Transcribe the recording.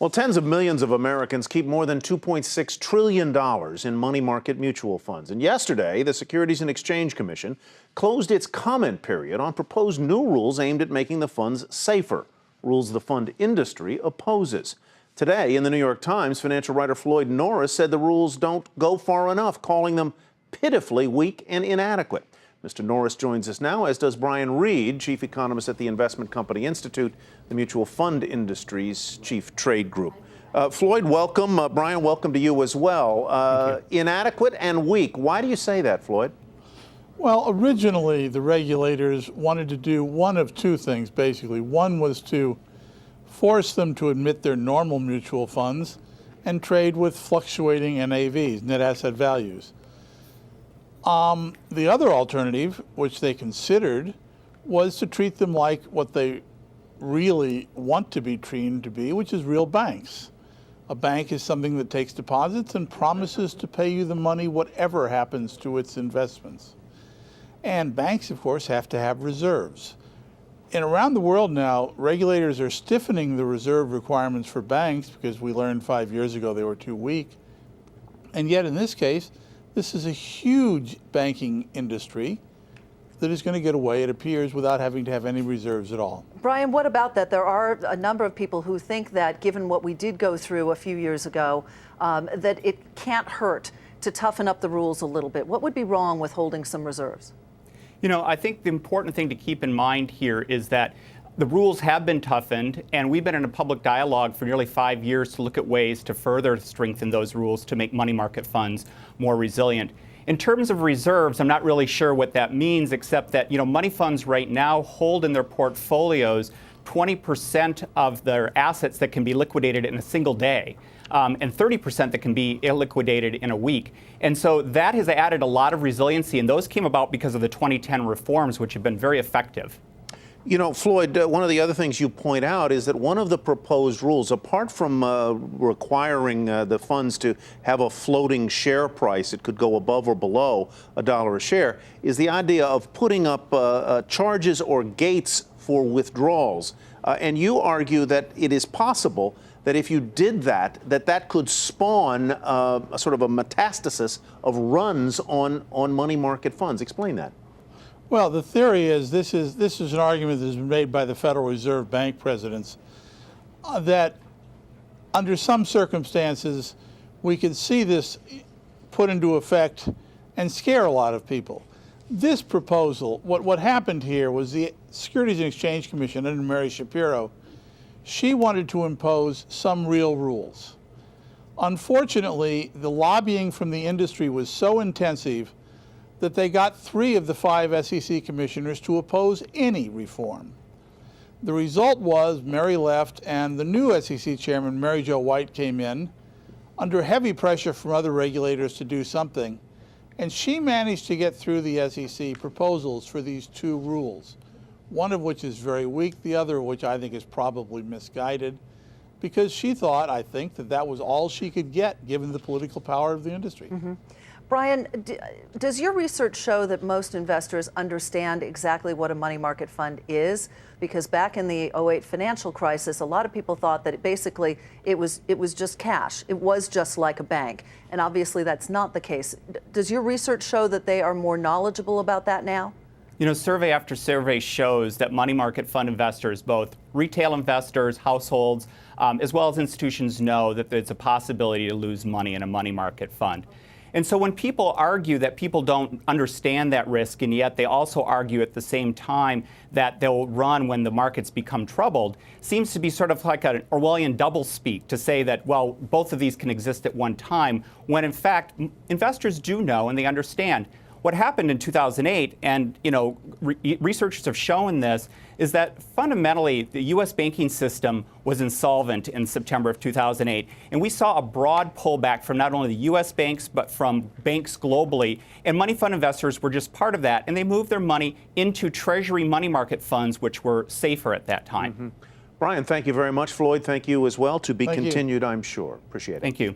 Well, tens of millions of Americans keep more than $2.6 trillion in money market mutual funds. And yesterday, the Securities and Exchange Commission closed its comment period on proposed new rules aimed at making the funds safer, rules the fund industry opposes. Today, in the New York Times, financial writer Floyd Norris said the rules don't go far enough, calling them pitifully weak and inadequate. Mr. Norris joins us now, as does Reid, chief economist at the Investment Company Institute, the mutual fund industry's chief trade group. Floyd, welcome. Brian, welcome to you as well. Inadequate and weak. Why do you say that, Floyd? Well, originally, the regulators wanted to do one of two things, basically. One was to force them to admit their normal mutual funds and trade with fluctuating NAVs, net asset values. The other alternative, which they considered, was to treat them like what they really want to be treated to be, which is real banks. A bank is something that takes deposits and promises to pay you the money whatever happens to its investments. And banks, of course, have to have reserves. And around the world now, regulators are stiffening the reserve requirements for banks because we learned 5 years ago they were too weak. And yet, in this case, this is a huge banking industry that is going to get away, it appears, without having to have any reserves at all. Brian, what about that? There are a number of people who think that, given what we did go through a few years ago, that it can't hurt to toughen up the rules a little bit. What would be wrong with holding some reserves? You know, I think the important thing to keep in mind here is that the rules have been toughened, and we've been in a public dialogue for nearly 5 years to look at ways to further strengthen those rules to make money market funds more resilient. In terms of reserves, I'm not really sure what that means, except that, money funds right now hold in their portfolios 20% of their assets that can be liquidated in a single day. And 30% that can be liquidated in a week. And so that has added a lot of resiliency, and those came about because of the 2010 reforms, which have been very effective. You know, Floyd, one of the other things you point out is that one of the proposed rules, apart from requiring the funds to have a floating share price, it could go above or below $1 a share, is the idea of putting up charges or gates for withdrawals. And you argue that it is possible that if you did that, that could spawn a sort of a metastasis of runs on money market funds. Explain that. Well, the theory is this is an argument that has been made by the Federal Reserve Bank presidents that under some circumstances we could see this put into effect and scare a lot of people. This proposal, what happened here was the Securities and Exchange Commission under Mary Shapiro, she wanted to impose some real rules. Unfortunately, the lobbying from the industry was so intensive that they got 3 of the 5 SEC commissioners to oppose any reform. The result was Mary left and the new SEC chairman, Mary Jo White, came in under heavy pressure from other regulators to do something. And she managed to get through the SEC proposals for these 2 rules, one of which is very weak, the other of which I think is probably misguided, because she thought, I think, that was all she could get given the political power of the industry. Mm-hmm. Brian, does your research show that most investors understand exactly what a money market fund is? Because back in the 2008 financial crisis, a lot of people thought that it was just cash. It was just like a bank. And obviously that's not the case. Does your research show that they are more knowledgeable about that now? You know, survey after survey shows that money market fund investors, both retail investors, households, as well as institutions, know that there's a possibility to lose money in a money market fund. And so when people argue that people don't understand that risk, and yet they also argue at the same time that they'll run when the markets become troubled, seems to be sort of like an Orwellian doublespeak to say that, well, both of these can exist at one time, when in fact investors do know and they understand. What happened in 2008, and researchers have shown this, is that fundamentally the U.S. banking system was insolvent in September of 2008. And we saw a broad pullback from not only the U.S. banks, but from banks globally. And money fund investors were just part of that. And they moved their money into Treasury money market funds, which were safer at that time. Mm-hmm. Brian, thank you very much. Floyd, thank you as well. To be Thank continued, I'm sure. Appreciate it. Thank you.